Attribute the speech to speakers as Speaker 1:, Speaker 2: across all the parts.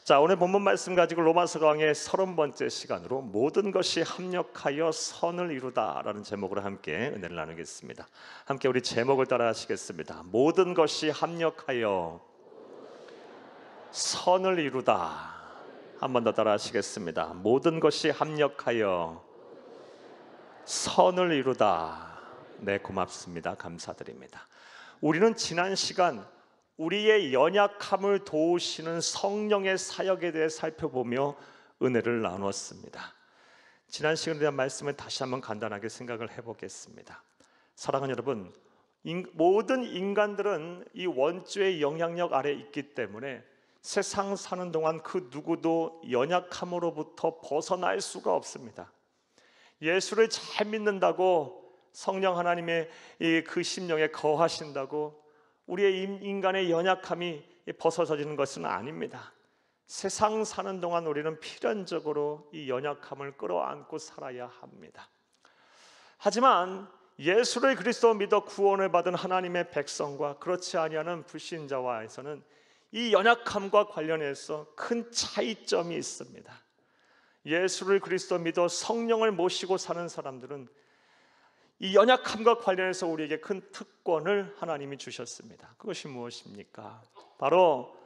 Speaker 1: 자, 오늘 본문 말씀 가지고 로마서 강의 30번째 시간으로 모든 것이 합력하여 선을 이루다라는 제목으로 함께 은혜를 나누겠습니다. 함께 우리 제목을 따라 하시겠습니다. 모든 것이 합력하여 선을 이루다. 한 번 더 따라 하시겠습니다. 모든 것이 합력하여 선을 이루다. 네, 고맙습니다. 감사드립니다. 우리는 지난 시간 우리의 연약함을 도우시는 성령의 사역에 대해 살펴보며 은혜를 나누었습니다. 지난 시간에 대한 말씀을 다시 한번 간단하게 생각을 해보겠습니다. 사랑하는 여러분, 모든 인간들은 이 원죄의 영향력 아래 있기 때문에 세상 사는 동안 그 누구도 연약함으로부터 벗어날 수가 없습니다. 예수를 잘 믿는다고 성령 하나님의 그 심령에 거하신다고 우리의 인간의 연약함이 벗어지는 것은 아닙니다. 세상 사는 동안 우리는 필연적으로 이 연약함을 끌어안고 살아야 합니다. 하지만 예수를 그리스도 믿어 구원을 받은 하나님의 백성과 그렇지 아니하는 불신자와에서는 이 연약함과 관련해서 큰 차이점이 있습니다. 예수를 그리스도 믿어 성령을 모시고 사는 사람들은 이 연약함과 관련해서 우리에게 큰 특권을 하나님이 주셨습니다. 그것이 무엇입니까? 바로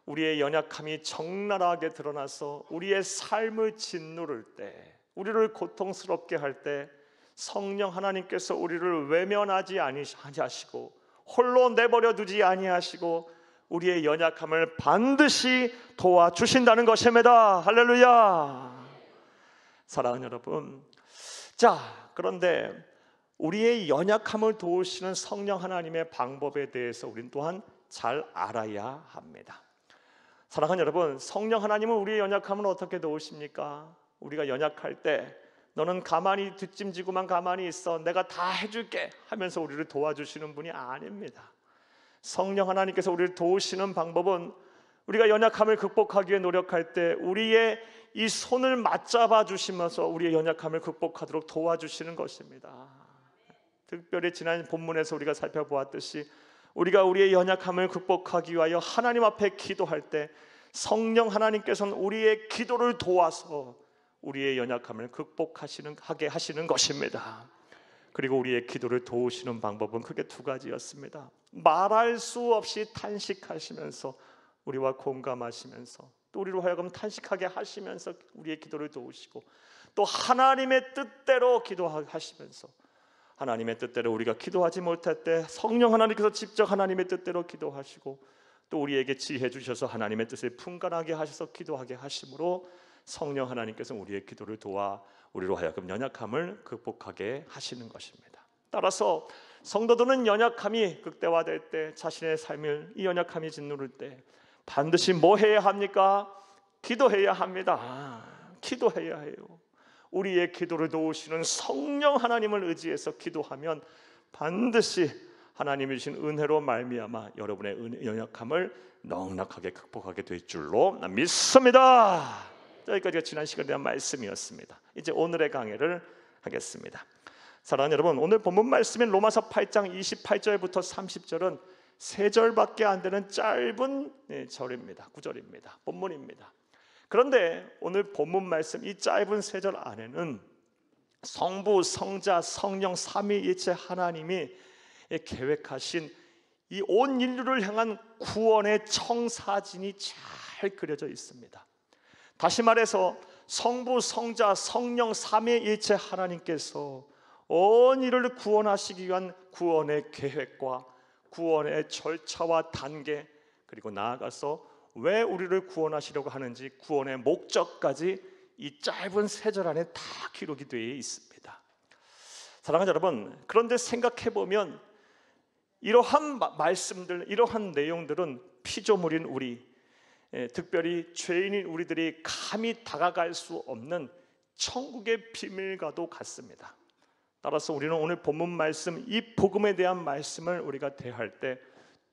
Speaker 1: 우리의 연약함이 적나라하게 드러나서 우리의 삶을 짓누를 때, 우리를 고통스럽게 할 때 성령 하나님께서 우리를 외면하지 아니하시고 홀로 내버려 두지 아니하시고 우리의 연약함을 반드시 도와주신다는 것입니다. 할렐루야. 사랑하는 여러분, 자, 그런데 우리의 연약함을 도우시는 성령 하나님의 방법에 대해서 우리는 또한 잘 알아야 합니다. 사랑하는 여러분, 성령 하나님은 우리의 연약함을 어떻게 도우십니까? 우리가 연약할 때 너는 가만히 뒷짐지고만 가만히 있어, 내가 다 해줄게 하면서 우리를 도와주시는 분이 아닙니다. 성령 하나님께서 우리를 도우시는 방법은 우리가 연약함을 극복하기 위해 노력할 때 우리의 이 손을 맞잡아 주시면서 우리의 연약함을 극복하도록 도와주시는 것입니다. 특별히 지난 본문에서 우리가 살펴보았듯이 우리가 우리의 연약함을 극복하기 위하여 하나님 앞에 기도할 때 성령 하나님께서는 우리의 기도를 도와서 우리의 연약함을 극복하게 하시는 것입니다. 그리고 우리의 기도를 도우시는 방법은 크게 두 가지였습니다. 말할 수 없이 탄식하시면서 우리와 공감하시면서 또 우리로 하여금 탄식하게 하시면서 우리의 기도를 도우시고, 또 하나님의 뜻대로 기도하시면서 하나님의 뜻대로 우리가 기도하지 못할 때 성령 하나님께서 직접 하나님의 뜻대로 기도하시고, 또 우리에게 지혜 주셔서 하나님의 뜻을 분간하게 하셔서 기도하게 하심으로 성령 하나님께서 우리의 기도를 도와 우리로 하여금 연약함을 극복하게 하시는 것입니다. 따라서 성도들은 연약함이 극대화될 때, 자신의 삶을 이 연약함이 짓누를 때 반드시 뭐 해야 합니까? 기도해야 합니다. 기도해야 해요. 우리의 기도를 도우시는 성령 하나님을 의지해서 기도하면 반드시 하나님이 주신 은혜로 말미암아 여러분의 연약함을 넉넉하게 극복하게 될 줄로 믿습니다. 여기까지가 지난 시간에 대한 말씀이었습니다. 이제 오늘의 강해를 하겠습니다. 사랑하는 여러분, 오늘 본문 말씀인 로마서 8장 28절부터 30절은 3절밖에 안 되는 짧은 절입니다. 구절입니다. 본문입니다. 그런데 오늘 본문 말씀 이 짧은 3절 안에는 성부, 성자, 성령 삼위일체 하나님이 계획하신 이 온 인류를 향한 구원의 청사진이 잘 그려져 있습니다. 다시 말해서 성부, 성자, 성령 삼위일체 하나님께서 온 인류를 구원하시기 위한 구원의 계획과 구원의 절차와 단계, 그리고 나아가서 왜 우리를 구원하시려고 하는지 구원의 목적까지 이 짧은 3절 안에 다 기록이 되어 있습니다. 사랑하는 여러분, 그런데 생각해보면 이러한 말씀들, 이러한 내용들은 피조물인 우리, 특별히 죄인인 우리들이 감히 다가갈 수 없는 천국의 비밀과도 같습니다. 따라서 우리는 오늘 본문 말씀, 이 복음에 대한 말씀을 우리가 대할 때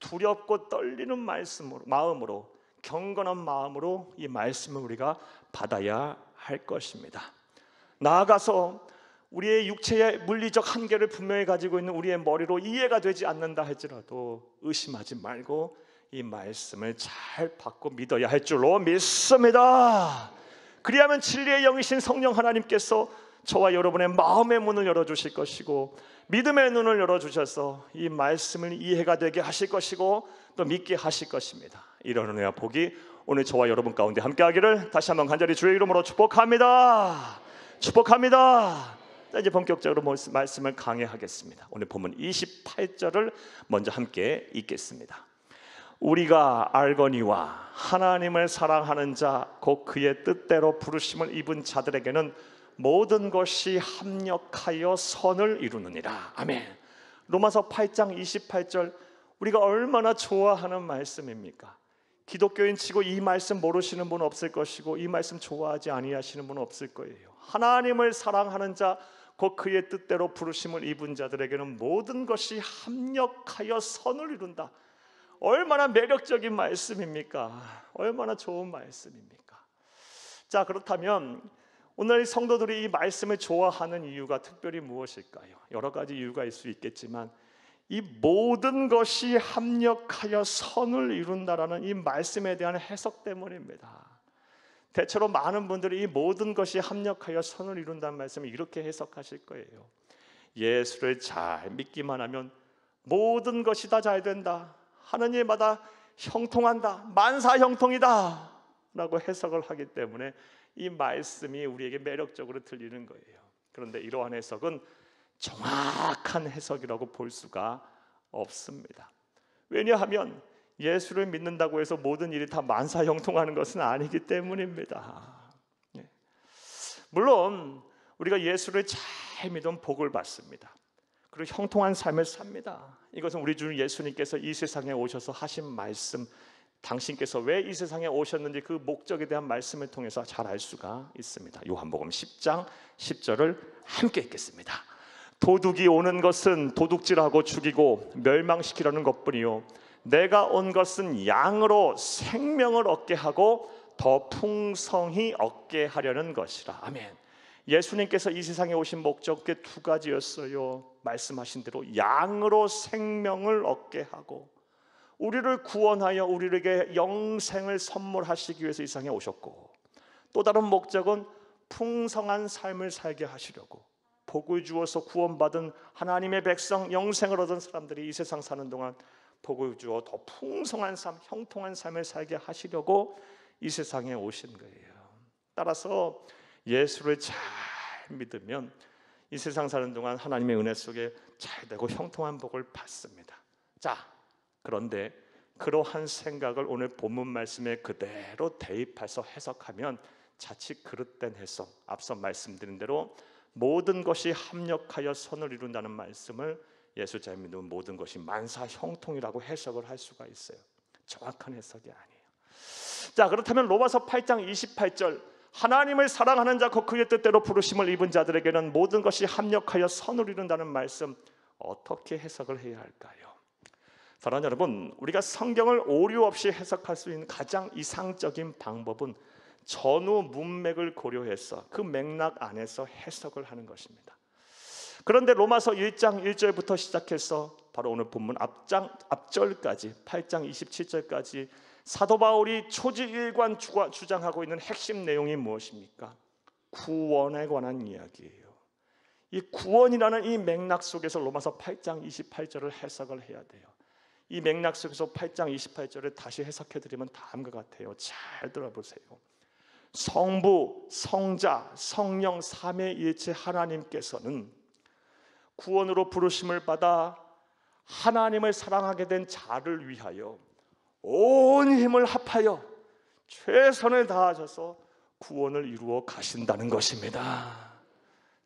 Speaker 1: 두렵고 떨리는 마음으로, 경건한 마음으로 이 말씀을 우리가 받아야 할 것입니다. 나아가서 우리의 육체의 물리적 한계를 분명히 가지고 있는 우리의 머리로 이해가 되지 않는다 할지라도 의심하지 말고 이 말씀을 잘 받고 믿어야 할 줄로 믿습니다. 그리하면 진리의 영이신 성령 하나님께서 저와 여러분의 마음의 문을 열어주실 것이고 믿음의 눈을 열어주셔서 이 말씀을 이해가 되게 하실 것이고 또 믿게 하실 것입니다. 이런 은혜와 복이 오늘 저와 여러분 가운데 함께하기를 다시 한번 간절히 주의 이름으로 축복합니다. 축복합니다. 자, 이제 본격적으로 말씀을 강해하겠습니다. 오늘 본문 28절을 먼저 함께 읽겠습니다. 우리가 알거니와 하나님을 사랑하는 자 곧 그의 뜻대로 부르심을 입은 자들에게는 모든 것이 합력하여 선을 이루느니라. 아멘. 로마서 8장 28절, 우리가 얼마나 좋아하는 말씀입니까? 기독교인 치고 이 말씀 모르시는 분 없을 것이고 이 말씀 좋아하지 아니하시는 분 없을 거예요. 하나님을 사랑하는 자 곧 그의 뜻대로 부르심을 입은 자들에게는 모든 것이 합력하여 선을 이룬다. 얼마나 매력적인 말씀입니까? 얼마나 좋은 말씀입니까? 자, 그렇다면 오늘 성도들이 이 말씀을 좋아하는 이유가 특별히 무엇일까요? 여러 가지 이유가 있을 수 있겠지만 이 모든 것이 합력하여 선을 이룬다라는 이 말씀에 대한 해석 때문입니다. 대체로 많은 분들이 이 모든 것이 합력하여 선을 이룬다는 말씀을 이렇게 해석하실 거예요. 예수를 잘 믿기만 하면 모든 것이 다 잘 된다. 하느님마다 형통한다. 만사 형통이다 라고 해석을 하기 때문에 이 말씀이 우리에게 매력적으로 들리는 거예요. 그런데 이러한 해석은 정확한 해석이라고 볼 수가 없습니다. 왜냐하면 예수를 믿는다고 해서 모든 일이 다 만사 형통하는 것은 아니기 때문입니다. 물론 우리가 예수를 잘 믿으면 복을 받습니다. 그리고 형통한 삶을 삽니다. 이것은 우리 주 예수님께서 이 세상에 오셔서 하신 말씀, 당신께서 왜 이 세상에 오셨는지 그 목적에 대한 말씀을 통해서 잘 알 수가 있습니다. 요한복음 10장 10절을 함께 읽겠습니다. 도둑이 오는 것은 도둑질하고 죽이고 멸망시키려는 것뿐이요 내가 온 것은 양으로 생명을 얻게 하고 더 풍성히 얻게 하려는 것이라. 아멘. 예수님께서 이 세상에 오신 목적이 두 가지였어요. 말씀하신 대로 양으로 생명을 얻게 하고 우리를 구원하여 우리에게 영생을 선물하시기 위해서 이 세상에 오셨고, 또 다른 목적은 풍성한 삶을 살게 하시려고 복을 주어서 구원받은 하나님의 백성, 영생을 얻은 사람들이 이 세상 사는 동안 복을 주어 더 풍성한 삶, 형통한 삶을 살게 하시려고 이 세상에 오신 거예요. 따라서 예수를 잘 믿으면 이 세상 사는 동안 하나님의 은혜 속에 잘 되고 형통한 복을 받습니다. 자, 그런데 그러한 생각을 오늘 본문 말씀에 그대로 대입해서 해석하면 자칫 그릇된 해석, 앞서 말씀드린 대로 모든 것이 합력하여 선을 이룬다는 말씀을 예수 잘 믿으면 모든 것이 만사 형통이라고 해석을 할 수가 있어요. 정확한 해석이 아니에요. 자, 그렇다면 로마서 8장 28절, 하나님을 사랑하는 자 곧 그의 뜻대로 부르심을 입은 자들에게는 모든 것이 합력하여 선을 이룬다는 말씀, 어떻게 해석을 해야 할까요? 사랑하는 여러분, 우리가 성경을 오류 없이 해석할 수 있는 가장 이상적인 방법은 전후 문맥을 고려해서 그 맥락 안에서 해석을 하는 것입니다. 그런데 로마서 1장 1절부터 시작해서 바로 오늘 본문 앞절까지 8장 27절까지 사도 바울이 초지일관 주장하고 있는 핵심 내용이 무엇입니까? 구원에 관한 이야기예요. 이 구원이라는 이 맥락 속에서 로마서 8장 28절을 해석을 해야 돼요. 이 맥락 속에서 8장 28절을 다시 해석해드리면 다음과 같아요. 잘 들어보세요. 성부, 성자, 성령 삼위일체 하나님께서는 구원으로 부르심을 받아 하나님을 사랑하게 된 자를 위하여 온 힘을 합하여 최선을 다하셔서 구원을 이루어 가신다는 것입니다.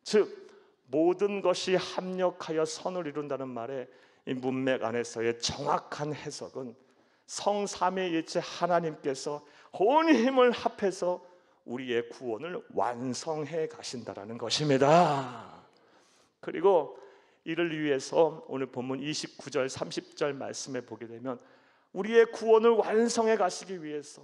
Speaker 1: 즉 모든 것이 합력하여 선을 이룬다는 말에 이 문맥 안에서의 정확한 해석은 성삼위일체 하나님께서 온 힘을 합해서 우리의 구원을 완성해 가신다라는 것입니다. 그리고 이를 위해서 오늘 본문 29절 30절 말씀에 보게 되면 우리의 구원을 완성해 가시기 위해서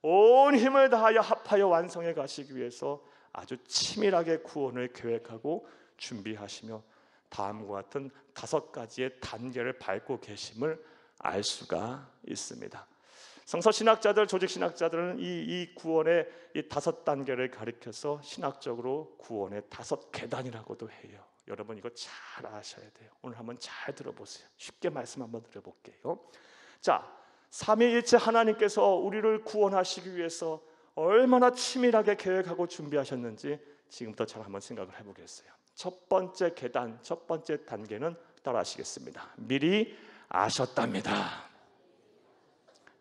Speaker 1: 온 힘을 다하여 합하여 완성해 가시기 위해서 아주 치밀하게 구원을 계획하고 준비하시며 다음과 같은 5가지의 단계를 밟고 계심을 알 수가 있습니다. 성서신학자들, 조직신학자들은 이 구원의 이 5단계를 가리켜서 신학적으로 구원의 5계단이라고도 해요. 여러분 이거 잘 아셔야 돼요. 오늘 한번 잘 들어보세요. 쉽게 말씀 한번 드려볼게요. 자, 삼위일체 하나님께서 우리를 구원하시기 위해서 얼마나 치밀하게 계획하고 준비하셨는지 지금부터 잘 한번 생각을 해보겠어요. 첫 번째 계단, 첫 번째 단계는 따라 하시겠습니다. 미리 아셨답니다.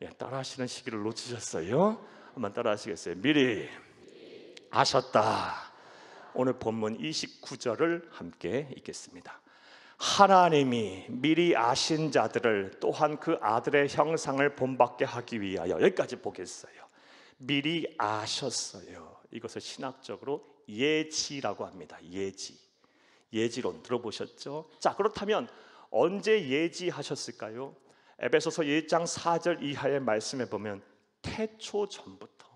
Speaker 1: 예, 따라 하시는 시기를 놓치셨어요? 한번 따라 하시겠어요? 미리 아셨다. 오늘 본문 29절을 함께 읽겠습니다. 하나님이 미리 아신 자들을 또한 그 아들의 형상을 본받게 하기 위하여, 여기까지 보겠어요. 미리 아셨어요. 이것을 신학적으로 예지라고 합니다. 예지론 들어보셨죠? 자, 그렇다면 언제 예지하셨을까요? 에베소서 1장 4절 이하의 말씀에 보면 태초 전부터,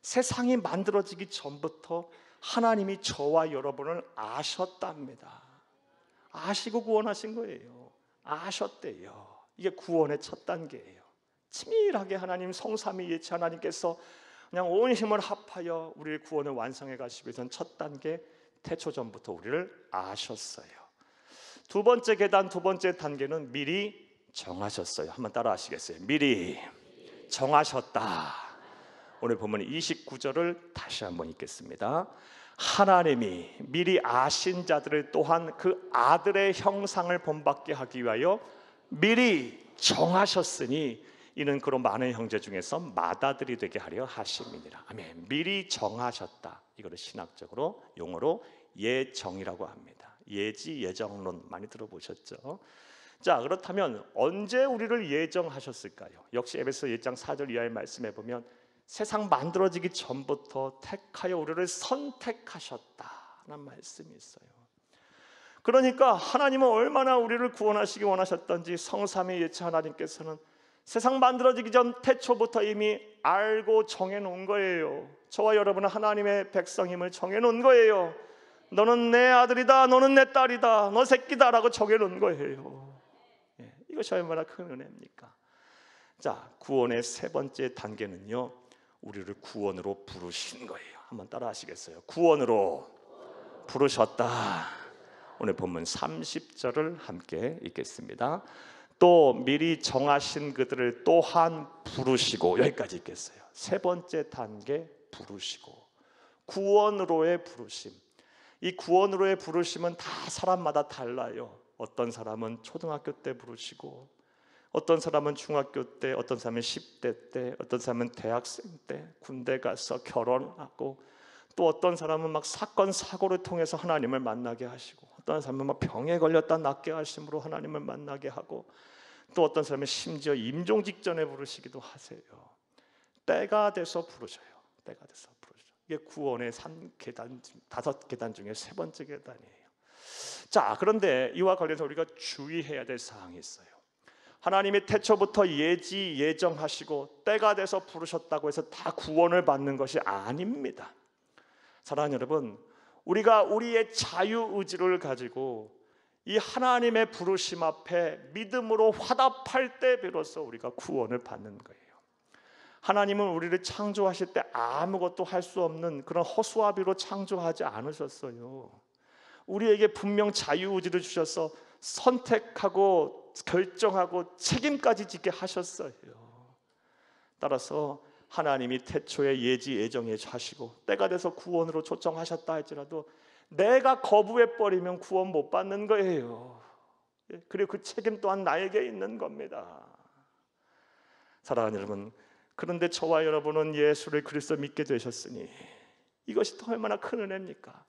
Speaker 1: 세상이 만들어지기 전부터 하나님이 저와 여러분을 아셨답니다. 아시고 구원하신 거예요. 아셨대요. 이게 구원의 첫 단계예요. 치밀하게 하나님 성삼위일체 하나님께서 그냥 온 힘을 합하여 우리의 구원을 완성해 가시기 위해서는 첫 단계 태초 전부터 우리를 아셨어요. 두 번째 계단, 두 번째 단계는 미리 정하셨어요. 한번 따라 하시겠어요? 미리 정하셨다. 오늘 보면 29절을 다시 한번 읽겠습니다. 하나님이 미리 아신 자들을 또한 그 아들의 형상을 본받게 하기 위하여 미리 정하셨으니 이는 그로 많은 형제 중에서 맏아들이 되게 하려 하심이니라. 아멘. 미리 정하셨다. 이거를 신학적으로 용어로 예정이라고 합니다. 예지, 예정론 많이 들어보셨죠? 자, 그렇다면 언제 우리를 예정하셨을까요? 역시 에베소 1장 4절 이하의 말씀에 보면 세상 만들어지기 전부터 택하여 우리를 선택하셨다는 말씀이 있어요. 그러니까 하나님은 얼마나 우리를 구원하시기 원하셨던지 성삼위일체 하나님께서는 세상 만들어지기 전 태초부터 이미 알고 정해놓은 거예요. 저와 여러분은 하나님의 백성임을 정해놓은 거예요. 너는 내 아들이다, 너는 내 딸이다, 너 새끼다라고 정해놓은 거예요. 이것이 얼마나 큰 은혜입니까? 자, 구원의 세 번째 단계는요, 우리를 구원으로 부르신 거예요. 한번 따라 하시겠어요? 구원으로 부르셨다. 오늘 본문 30절을 함께 읽겠습니다. 또 미리 정하신 그들을 또한 부르시고, 여기까지 읽겠어요. 세 번째 단계 부르시고, 구원으로의 부르심. 이 구원으로의 부르심은 다 사람마다 달라요. 어떤 사람은 초등학교 때 부르시고, 어떤 사람은 중학교 때, 어떤 사람은 10대 때, 어떤 사람은 대학생 때, 군대 가서 결혼하고, 또 어떤 사람은 막 사건 사고를 통해서 하나님을 만나게 하시고, 어떤 사람은 막 병에 걸렸다 낫게 하심으로 하나님을 만나게 하고, 또 어떤 사람은 심지어 임종 직전에 부르시기도 하세요. 때가 돼서 부르셔요. 때가 돼서 부르셔요. 이게 구원의 3계단, 5계단 중에 세 번째 계단이에요. 자, 그런데 이와 관련해서 우리가 주의해야 될 사항이 있어요. 하나님이 태초부터 예정하시고 때가 돼서 부르셨다고 해서 다 구원을 받는 것이 아닙니다. 사랑하는 여러분, 우리가 우리의 자유의지를 가지고 이 하나님의 부르심 앞에 믿음으로 화답할 때 비로소 우리가 구원을 받는 거예요. 하나님은 우리를 창조하실 때 아무것도 할 수 없는 그런 허수아비로 창조하지 않으셨어요. 우리에게 분명 자유의지를 주셔서 선택하고 결정하고 책임까지 지게 하셨어요. 따라서 하나님이 태초에 예정해 하시고 때가 돼서 구원으로 초청하셨다 할지라도 내가 거부해버리면 구원 못 받는 거예요. 그리고 그 책임 또한 나에게 있는 겁니다. 사랑하는 여러분, 그런데 저와 여러분은 예수를 그리스도 믿게 되셨으니 이것이 또 얼마나 큰 은혜입니까?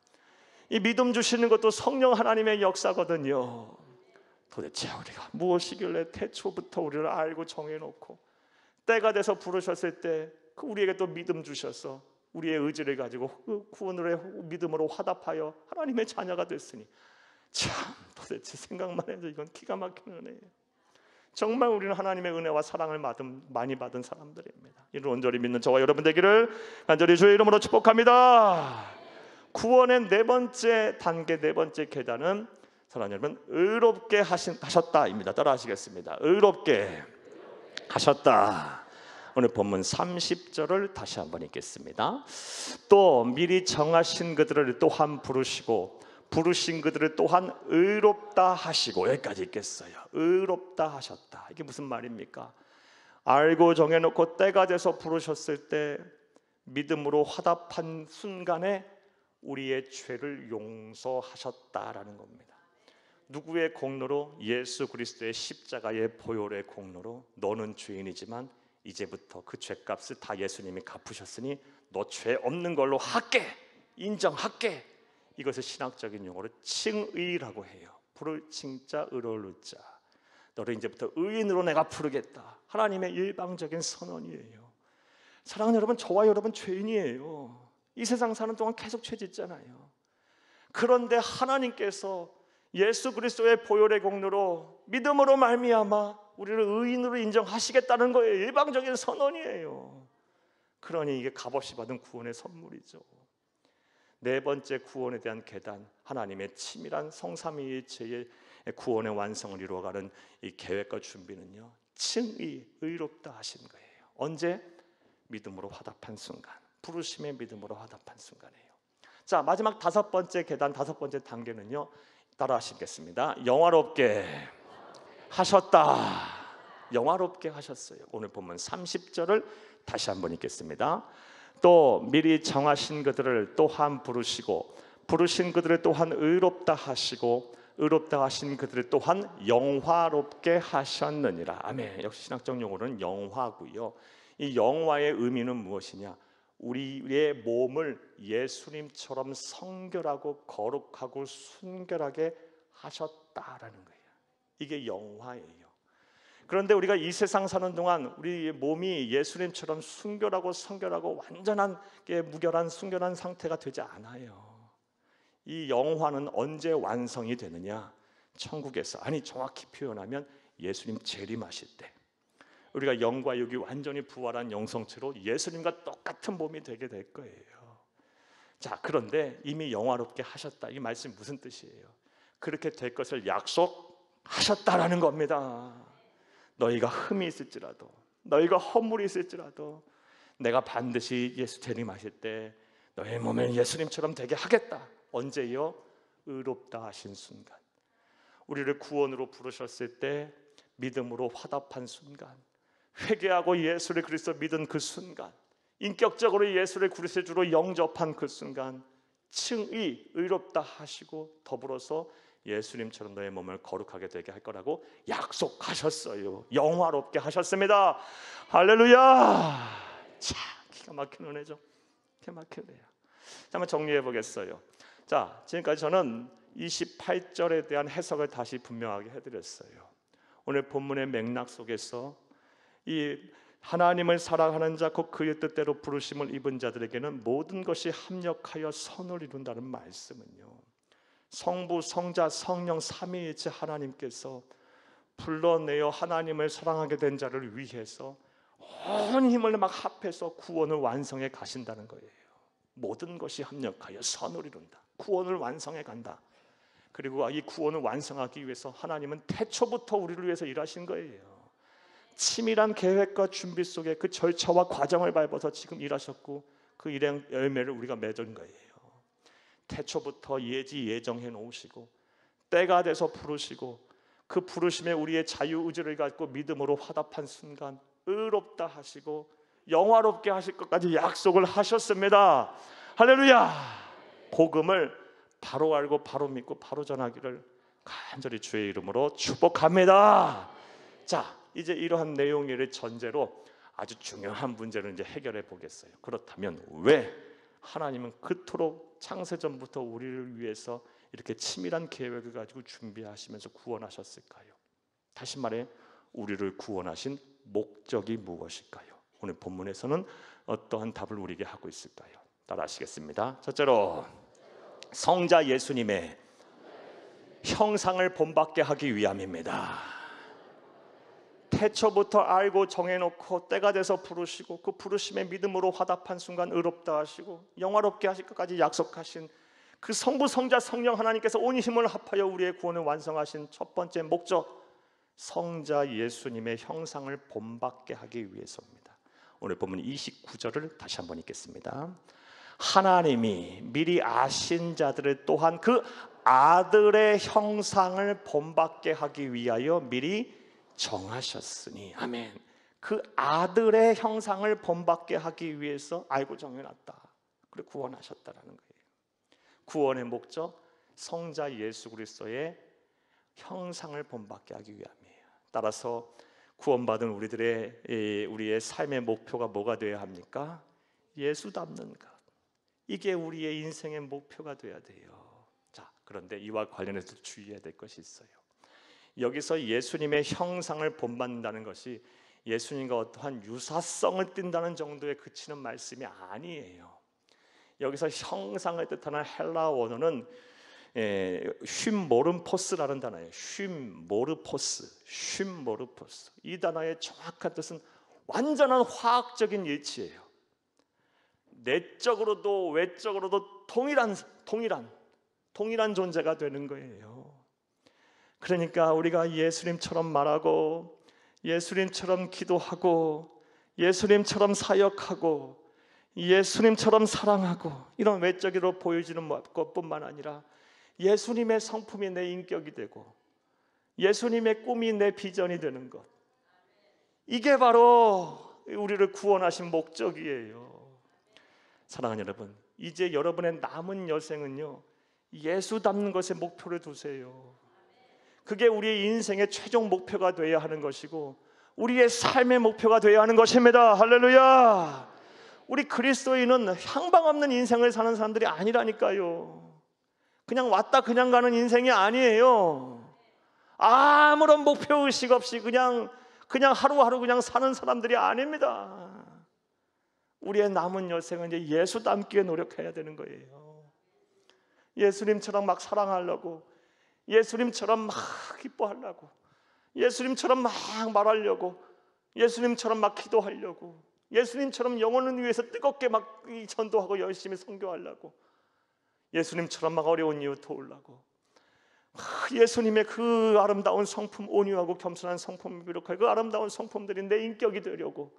Speaker 1: 이 믿음 주시는 것도 성령 하나님의 역사거든요. 도대체 우리가 무엇이길래 태초부터 우리를 알고 정해놓고 때가 돼서 부르셨을 때 우리에게 또 믿음 주셔서 우리의 의지를 가지고 구원으로 믿음으로 화답하여 하나님의 자녀가 됐으니 참 도대체 생각만 해도 이건 기가 막히는 은혜예요. 정말 우리는 하나님의 은혜와 사랑을 많이 받은 사람들입니다. 이를 온전히 믿는 저와 여러분 되기를 간절히 주의 이름으로 축복합니다. 구원의 네 번째 단계, 네 번째 계단은 사랑하는 여러분, 의롭게 하셨다입니다. 따라 하시겠습니다. 의롭게 하셨다. 오늘 본문 30절을 다시 한번 읽겠습니다. 또 미리 정하신 그들을 또한 부르시고 부르신 그들을 또한 의롭다 하시고, 여기까지 읽겠어요. 의롭다 하셨다. 이게 무슨 말입니까? 알고 정해놓고 때가 돼서 부르셨을 때 믿음으로 화답한 순간에 우리의 죄를 용서하셨다라는 겁니다. 누구의 공로로? 예수 그리스도의 십자가의 보혈의 공로로. 너는 죄인이지만 이제부터 그 죄값을 다 예수님이 갚으셨으니 너 죄 없는 걸로 할게, 인정할게. 이것을 신학적인 용어로 칭의라고 해요. 부를 칭자 의로울 의자. 너를 이제부터 의인으로 내가 부르겠다. 하나님의 일방적인 선언이에요. 사랑하는 여러분, 저와 여러분 죄인이에요. 이 세상 사는 동안 계속 죄 짓잖아요. 그런데 하나님께서 예수 그리스도의 보혈의 공로로 믿음으로 말미암아 우리를 의인으로 인정하시겠다는 거예요. 일방적인 선언이에요. 그러니 이게 값없이 받은 구원의 선물이죠. 네 번째 구원에 대한 계단, 하나님의 치밀한 성삼위일체의 구원의 완성을 이루어가는 이 계획과 준비는요, 칭의, 의롭다 하신 거예요. 언제? 믿음으로 화답한 순간, 부르심의 믿음으로 화답한 순간이에요. 자, 마지막 다섯 번째 계단, 다섯 번째 단계는요, 따라 하시겠습니다. 영화롭게 하셨다. 영화롭게 하셨어요. 오늘 본문 30절을 다시 한번 읽겠습니다. 또 미리 정하신 그들을 또한 부르시고 부르신 그들을 또한 의롭다 하시고 의롭다 하신 그들을 또한 영화롭게 하셨느니라. 아멘. 역시 신학적 용어는 영화고요. 이 영화의 의미는 무엇이냐? 우리의 몸을 예수님처럼 성결하고 거룩하고 순결하게 하셨다라는 거예요. 이게 영화예요. 그런데 우리가 이 세상 사는 동안 우리 몸이 예수님처럼 순결하고 성결하고 완전하게 무결한 순결한 상태가 되지 않아요. 이 영화는 언제 완성이 되느냐? 천국에서, 아니 정확히 표현하면 예수님 재림하실 때 우리가 영과 육이 완전히 부활한 영성체로 예수님과 똑같은 몸이 되게 될 거예요. 자, 그런데 이미 영화롭게 하셨다. 이 말씀이 무슨 뜻이에요? 그렇게 될 것을 약속하셨다라는 겁니다. 너희가 흠이 있을지라도, 너희가 허물이 있을지라도 내가 반드시 예수 재림하실 때 너의 몸을 예수님처럼 되게 하겠다. 언제요? 의롭다 하신 순간. 우리를 구원으로 부르셨을 때 믿음으로 화답한 순간, 회개하고 예수를 그리스도 믿은 그 순간, 인격적으로 예수를 그리스도의 주로 영접한 그 순간 칭의, 의롭다 하시고 더불어서 예수님처럼 너의 몸을 거룩하게 되게 할 거라고 약속하셨어요. 영화롭게 하셨습니다. 할렐루야. 자, 기가 막힌 은혜죠. 기가 막힌 은혜야. 자, 한번 정리해 보겠어요. 자, 지금까지 저는 28절에 대한 해석을 다시 분명하게 해드렸어요. 오늘 본문의 맥락 속에서 이 하나님을 사랑하는 자 곧 그의 뜻대로 부르심을 입은 자들에게는 모든 것이 합력하여 선을 이룬다는 말씀은요, 성부, 성자, 성령 삼위일체 하나님께서 불러내어 하나님을 사랑하게 된 자를 위해서 온 힘을 막 합해서 구원을 완성해 가신다는 거예요. 모든 것이 합력하여 선을 이룬다. 구원을 완성해 간다. 그리고 이 구원을 완성하기 위해서 하나님은 태초부터 우리를 위해서 일하신 거예요. 치밀한 계획과 준비 속에 그 절차와 과정을 밟아서 지금 일하셨고 그 일의 열매를 우리가 맺은 거예요. 태초부터 예정해 놓으시고 때가 돼서 부르시고 그 부르심에 우리의 자유의지를 갖고 믿음으로 화답한 순간 의롭다 하시고 영화롭게 하실 것까지 약속을 하셨습니다. 할렐루야. 복음을 바로 알고 바로 믿고 바로 전하기를 간절히 주의 이름으로 축복합니다. 자, 이제 이러한 내용을 전제로 아주 중요한 문제를 이제 해결해 보겠어요. 그렇다면 왜 하나님은 그토록 창세전부터 우리를 위해서 이렇게 치밀한 계획을 가지고 준비하시면서 구원하셨을까요? 다시 말해, 우리를 구원하신 목적이 무엇일까요? 오늘 본문에서는 어떠한 답을 우리에게 하고 있을까요? 따라 하시겠습니다. 첫째로, 성자 예수님의 형상을 본받게 하기 위함입니다. 태초부터 알고 정해놓고 때가 돼서 부르시고 그 부르심의 믿음으로 화답한 순간 의롭다 하시고 영화롭게 하실 것까지 약속하신 그 성부, 성자, 성령 하나님께서 온 힘을 합하여 우리의 구원을 완성하신 첫 번째 목적, 성자 예수님의 형상을 본받게 하기 위해서입니다. 오늘 본문 29절을 다시 한번 읽겠습니다. 하나님이 미리 아신 자들을 또한 그 아들의 형상을 본받게 하기 위하여 미리 정하셨으니. 아멘. 그 아들의 형상을 본받게 하기 위해서 알고 정해놨다. 그리고 구원하셨다라는 거예요. 구원의 목적, 성자 예수 그리스도의 형상을 본받게 하기 위함이에요. 따라서 구원받은 우리의 삶의 목표가 뭐가 되어야 합니까? 예수 닮는 것. 이게 우리의 인생의 목표가 되어야 돼요. 자, 그런데 이와 관련해서 주의해야 될 것이 있어요. 여기서 예수님의 형상을 본받는다는 것이 예수님과 어떠한 유사성을 띈다는 정도에 그치는 말씀이 아니에요. 여기서 형상을 뜻하는 헬라 원어는 쉼모르포스라는 단어예요. 쉼모르포스. 이 단어의 정확한 뜻은 완전한 화학적인 일치예요. 내적으로도 외적으로도 동일한 존재가 되는 거예요. 그러니까 우리가 예수님처럼 말하고, 예수님처럼 기도하고, 예수님처럼 사역하고, 예수님처럼 사랑하고, 이런 외적으로 보여지는 것뿐만 아니라 예수님의 성품이 내 인격이 되고 예수님의 꿈이 내 비전이 되는 것, 이게 바로 우리를 구원하신 목적이에요. 사랑하는 여러분, 이제 여러분의 남은 여생은요, 예수 닮는 것에 목표를 두세요. 그게 우리의 인생의 최종 목표가 되어야 하는 것이고 우리의 삶의 목표가 되어야 하는 것입니다. 할렐루야. 우리 그리스도인은 향방 없는 인생을 사는 사람들이 아니라니까요. 그냥 왔다 그냥 가는 인생이 아니에요. 아무런 목표의식 없이 그냥 하루하루 그냥 사는 사람들이 아닙니다. 우리의 남은 여생은 이제 예수 닮기에 노력해야 되는 거예요. 예수님처럼 막 사랑하려고, 예수님처럼 막 기뻐하려고, 예수님처럼 막 말하려고, 예수님처럼 막 기도하려고, 예수님처럼 영혼을 위해서 뜨겁게 막 전도하고 열심히 선교하려고, 예수님처럼 막 어려운 이유 도우려고, 예수님의 그 아름다운 성품, 온유하고 겸손한 성품을 비롯하여 그 아름다운 성품들이 내 인격이 되려고,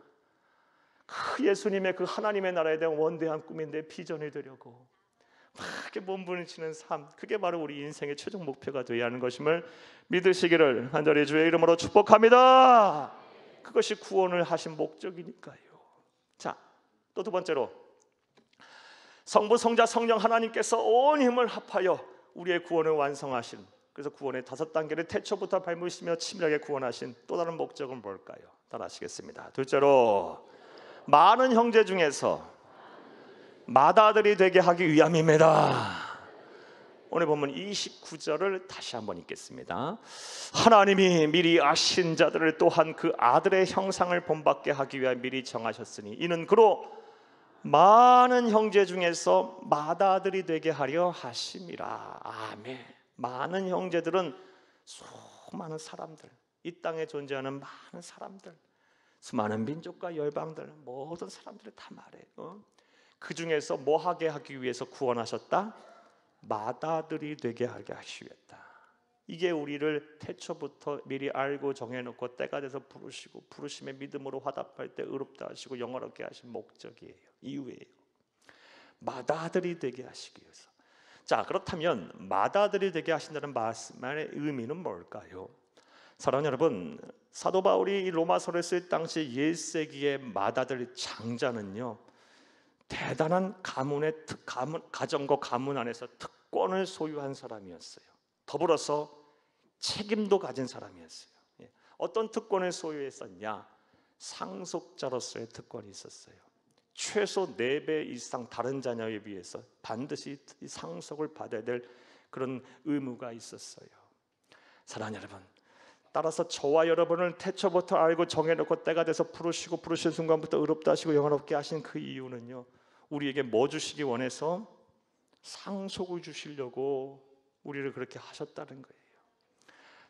Speaker 1: 그 예수님의 그 하나님의 나라에 대한 원대한 꿈이 내 비전이 되려고 그렇게 몸부림치는 삶, 그게 바로 우리 인생의 최종 목표가 되어야 하는 것임을 믿으시기를 간절히 주의 이름으로 축복합니다. 그것이 구원을 하신 목적이니까요. 자, 또 두 번째로, 성부, 성자, 성령 하나님께서 온 힘을 합하여 우리의 구원을 완성하신, 그래서 구원의 5단계를 태초부터 밟으시며 치밀하게 구원하신 또 다른 목적은 뭘까요? 따라 하시겠습니다. 둘째로, 많은 형제 중에서 맏아들이 되게 하기 위함입니다. 오늘 본문 29절을 다시 한번 읽겠습니다. 하나님이 미리 아신 자들을 또한 그 아들의 형상을 본받게 하기 위하여 미리 정하셨으니 이는 그로 많은 형제 중에서 맏아들이 되게 하려 하심이라. 아멘. 많은 형제들은 수많은 사람들, 이 땅에 존재하는 많은 사람들, 수많은 민족과 열방들, 모든 사람들이 다 말해요. 그 중에서 뭐 하게 하기 위해서 구원하셨다? 맏아들이 되게 하게 하시겠다. 이게 우리를 태초부터 미리 알고 정해놓고 때가 돼서 부르시고 부르심의 믿음으로 화답할 때 의롭다 하시고 영화롭게 하신 목적이에요. 이유예요. 맏아들이 되게 하시기 위해서. 자, 그렇다면 맏아들이 되게 하신다는 말씀의 의미는 뭘까요? 사랑하는 여러분, 사도 바울이 로마서를 쓸 당시 1세기의 맏아들 장자는요, 대단한 가정과 가문 안에서 특권을 소유한 사람이었어요. 더불어서 책임도 가진 사람이었어요. 어떤 특권을 소유했었냐? 상속자로서의 특권이 있었어요. 최소 4배 이상 다른 자녀에 비해서 반드시 상속을 받아야 될 그런 의무가 있었어요. 사랑하는 여러분, 따라서 저와 여러분을 태초부터 알고 정해놓고 때가 돼서 부르신 순간부터 의롭다 하시고 영원롭게 하신 그 이유는요, 우리에게 뭐 주시기 원해서? 상속을 주시려고 우리를 그렇게 하셨다는 거예요.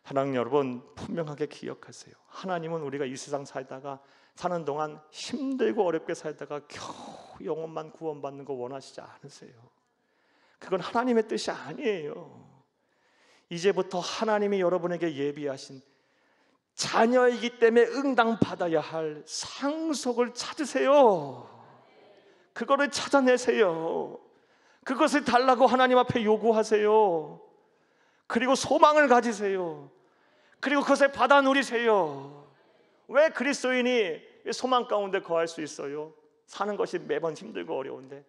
Speaker 1: 사랑하는 여러분, 분명하게 기억하세요. 하나님은 우리가 이 세상 살다가 사는 동안 힘들고 어렵게 살다가 겨우 영혼만 구원받는 거 원하시지 않으세요. 그건 하나님의 뜻이 아니에요. 이제부터 하나님이 여러분에게 예비하신 자녀이기 때문에 응당받아야 할 상속을 찾으세요. 그거를 찾아내세요. 그것을 달라고 하나님 앞에 요구하세요. 그리고 소망을 가지세요. 그리고 그것을 받아 누리세요. 왜 그리스도인이 소망 가운데 거할 수 있어요? 사는 것이 매번 힘들고 어려운데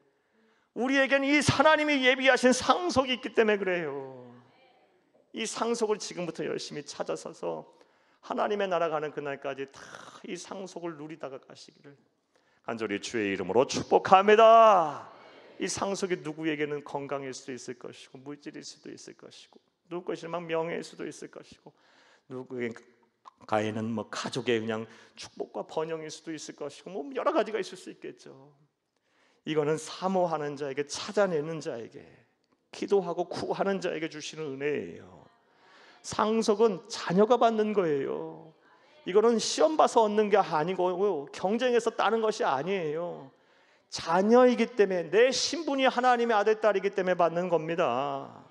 Speaker 1: 우리에겐 이 하나님이 예비하신 상속이 있기 때문에 그래요. 이 상속을 지금부터 열심히 찾아서서 하나님의 나라 가는 그날까지 다 이 상속을 누리다가 가시기를 간절히 주의 이름으로 축복합니다. 이 상속이 누구에게는 건강일 수도 있을 것이고 물질일 수도 있을 것이고 누구 것이면 명예일 수도 있을 것이고 누구에게는 뭐 가족의 그냥 축복과 번영일 수도 있을 것이고 뭐 여러 가지가 있을 수 있겠죠. 이거는 사모하는 자에게, 찾아내는 자에게, 기도하고 구하는 자에게 주시는 은혜예요. 상속은 자녀가 받는 거예요. 이거는 시험 봐서 얻는 게 아니고 경쟁해서 따는 것이 아니에요. 자녀이기 때문에, 내 신분이 하나님의 아들, 딸이기 때문에 받는 겁니다.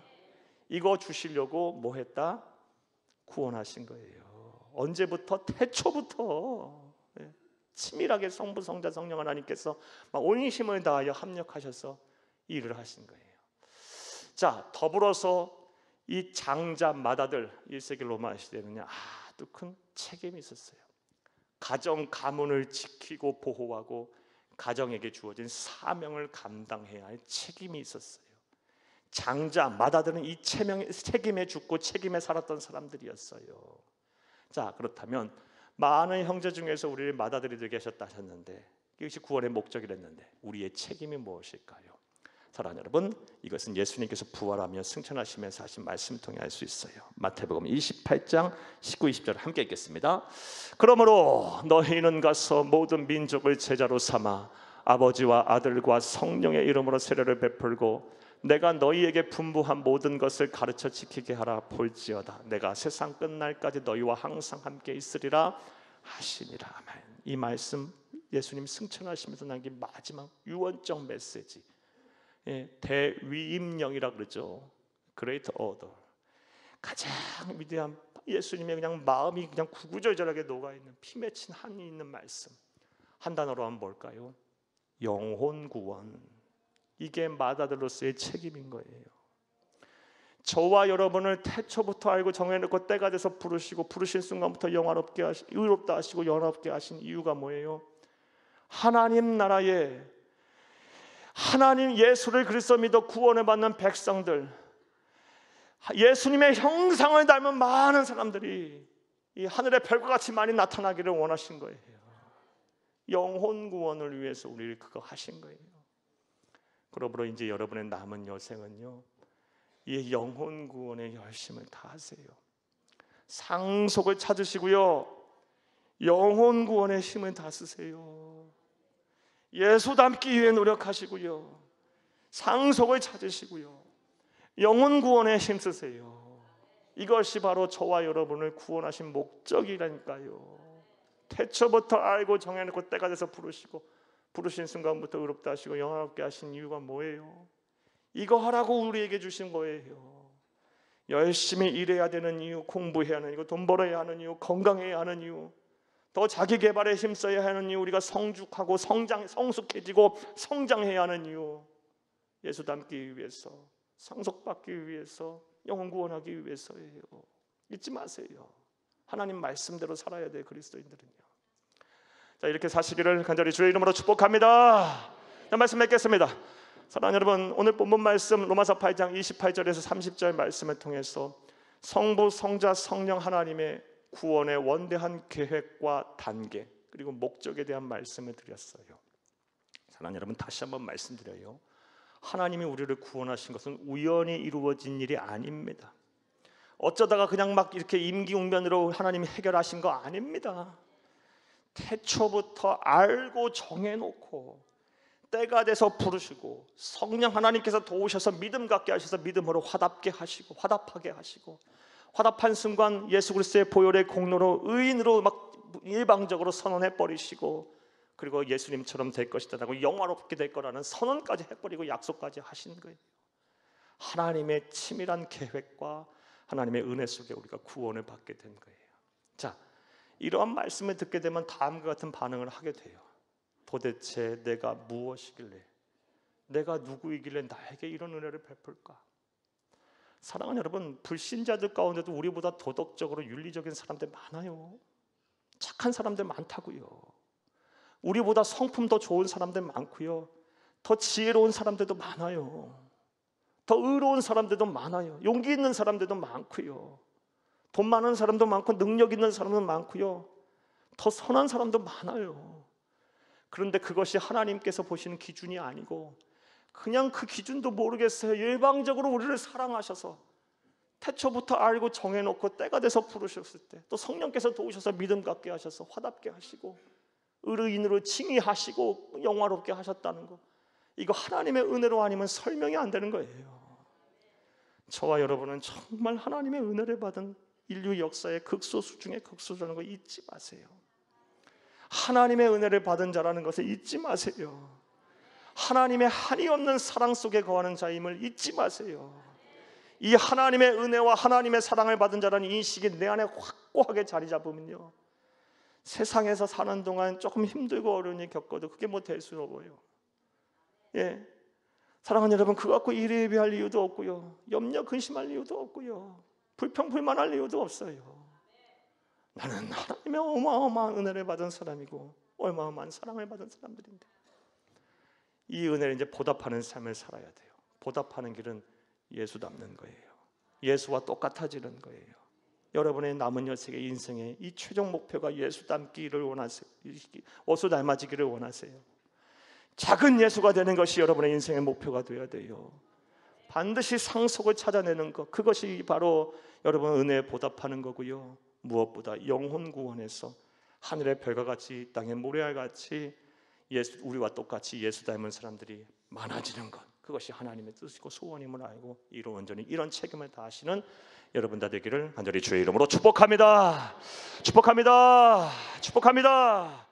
Speaker 1: 이거 주시려고 뭐 했다? 구원하신 거예요. 언제부터? 태초부터 치밀하게 성부, 성자, 성령 하나님께서 온 힘을 다하여 합력하셔서 일을 하신 거예요. 자, 더불어서 이 장자 맏아들 1세기 로마 시대는요 아주 큰 책임이 있었어요. 가정 가문을 지키고 보호하고 가정에게 주어진 사명을 감당해야 할 책임이 있었어요. 장자 맏아들은 이 책임에 죽고 책임에 살았던 사람들이었어요. 자, 그렇다면 많은 형제 중에서 우리를 맏아들이 되게 하셨다 하셨는데 이것이 구원의 목적이랬는데 우리의 책임이 무엇일까요? 사랑하는 여러분, 이것은 예수님께서 부활하며 승천하시면서 하신 말씀 통해 알 수 있어요. 마태복음 28장 19, 20절 함께 읽겠습니다. 그러므로 너희는 가서 모든 민족을 제자로 삼아 아버지와 아들과 성령의 이름으로 세례를 베풀고 내가 너희에게 분부한 모든 것을 가르쳐 지키게 하라. 볼지어다 내가 세상 끝날까지 너희와 항상 함께 있으리라 하시니라. 아멘. 이 말씀 예수님 승천하시면서 남긴 마지막 유언적 메시지, 대위임령이라 그러죠. Great Order. 가장 위대한 예수님의 그냥 마음이 그냥 구구절절하게 녹아있는 피 맺힌 한이 있는 말씀, 한 단어로 하면 뭘까요? 영혼 구원. 이게 맏아들로서의 책임인 거예요. 저와 여러분을 태초부터 알고 정해놓고 때가 돼서 부르시고 부르신 순간부터 의롭다 하시고 영원롭게 하신 이유가 뭐예요? 하나님 나라에 하나님 예수를 그리스도 믿어 구원을 받는 백성들, 예수님의 형상을 닮은 많은 사람들이 이 하늘의 별과 같이 많이 나타나기를 원하신 거예요. 영혼 구원을 위해서 우리를 그거 하신 거예요. 그러므로 이제 여러분의 남은 여생은요 이 영혼 구원에 열심을 다하세요. 상속을 찾으시고요 영혼 구원에 힘을 다쓰세요. 예수 닮기 위해 노력하시고요 상속을 찾으시고요 영혼 구원에 힘쓰세요. 이것이 바로 저와 여러분을 구원하신 목적이라니까요. 태초부터 알고 정해놓고 때가 돼서 부르신 순간부터 의롭다 하시고 영원롭게 하신 이유가 뭐예요? 이거 하라고 우리에게 주신 거예요. 열심히 일해야 되는 이유, 공부해야 하는 이유, 돈 벌어야 하는 이유, 건강해야 하는 이유, 더 자기 개발에 힘써야 하는 이유, 우리가 성숙하고 성숙해지고 성장해야 하는 이유, 예수 닮기 위해서, 상속받기 위해서, 영혼 구원하기 위해서예요. 잊지 마세요. 하나님 말씀대로 살아야 돼요. 그리스도인들은요. 자, 이렇게 사시기를 간절히 주의 이름으로 축복합니다. 자, 말씀 맺겠습니다. 사랑하는 여러분, 오늘 본문 말씀 로마서 8장 28절에서 30절 말씀을 통해서 성부, 성자, 성령 하나님의 구원의 원대한 계획과 단계 그리고 목적에 대한 말씀을 드렸어요. 사랑하는 여러분, 다시 한번 말씀드려요. 하나님이 우리를 구원하신 것은 우연히 이루어진 일이 아닙니다. 어쩌다가 그냥 막 이렇게 임기응변으로 하나님이 해결하신 거 아닙니다. 태초부터 알고 정해놓고 때가 돼서 부르시고 성령 하나님께서 도우셔서 믿음 갖게 하셔서 믿음으로 화답하게 하시고 화답한 순간 예수 그리스도의 보혈의 공로로 의인으로 막 일방적으로 선언해 버리시고 그리고 예수님처럼 될 것이다라고 영화롭게 될 거라는 선언까지 해버리고 약속까지 하신 거예요. 하나님의 치밀한 계획과 하나님의 은혜 속에 우리가 구원을 받게 된 거예요. 자, 이러한 말씀을 듣게 되면 다음과 같은 반응을 하게 돼요. 도대체 내가 무엇이길래, 내가 누구이길래 나에게 이런 은혜를 베풀까? 사랑하는 여러분, 불신자들 가운데도 우리보다 도덕적으로 윤리적인 사람들 많아요. 착한 사람들 많다고요. 우리보다 성품 더 좋은 사람들 많고요. 더 지혜로운 사람들도 많아요. 더 의로운 사람들도 많아요. 용기 있는 사람들도 많고요. 돈 많은 사람도 많고 능력 있는 사람도 많고요. 더 선한 사람도 많아요. 그런데 그것이 하나님께서 보시는 기준이 아니고 그냥 그 기준도 모르겠어요. 일방적으로 우리를 사랑하셔서 태초부터 알고 정해놓고 때가 돼서 부르셨을 때, 또 성령께서 도우셔서 믿음 갖게 하셔서 화답게 하시고 의인으로 칭의하시고 영화롭게 하셨다는 거, 이거 하나님의 은혜로 아니면 설명이 안 되는 거예요. 저와 여러분은 정말 하나님의 은혜를 받은 인류 역사의 극소수 중에 극소수라는 거 잊지 마세요. 하나님의 은혜를 받은 자라는 것을 잊지 마세요. 하나님의 한이 없는 사랑 속에 거하는 자임을 잊지 마세요. 이 하나님의 은혜와 하나님의 사랑을 받은 자라는 인식이 내 안에 확고하게 자리 잡으면요, 세상에서 사는 동안 조금 힘들고 어려운 일 겪어도 그게 뭐 될 수는 없어요. 예, 사랑하는 여러분, 그거 갖고 이래비할 이유도 없고요, 염려 근심할 이유도 없고요, 불평불만할 이유도 없어요. 나는 하나님의 어마어마한 은혜를 받은 사람이고 어마어마한 사랑을 받은 사람들인데, 이 은혜를 이제 보답하는 삶을 살아야 돼요. 보답하는 길은 예수 닮는 거예요. 예수와 똑같아지는 거예요. 여러분의 남은 여생의 인생의 이 최종 목표가 예수 닮기를 원하세요. 예수 닮아지기를 원하세요. 작은 예수가 되는 것이 여러분의 인생의 목표가 되어야 돼요. 반드시 상속을 찾아내는 것, 그것이 바로 여러분 은혜에 보답하는 거고요. 무엇보다 영혼 구원에서 하늘의 별과 같이 땅의 모래알 같이 우리와 똑같이 예수 닮은 사람들이 많아지는 것, 그것이 하나님의 뜻이고 소원임을 알고 이로 온전히 이런 책임을 다하시는 여러분 다 되기를 간절히 주의 이름으로 축복합니다. 축복합니다. 축복합니다.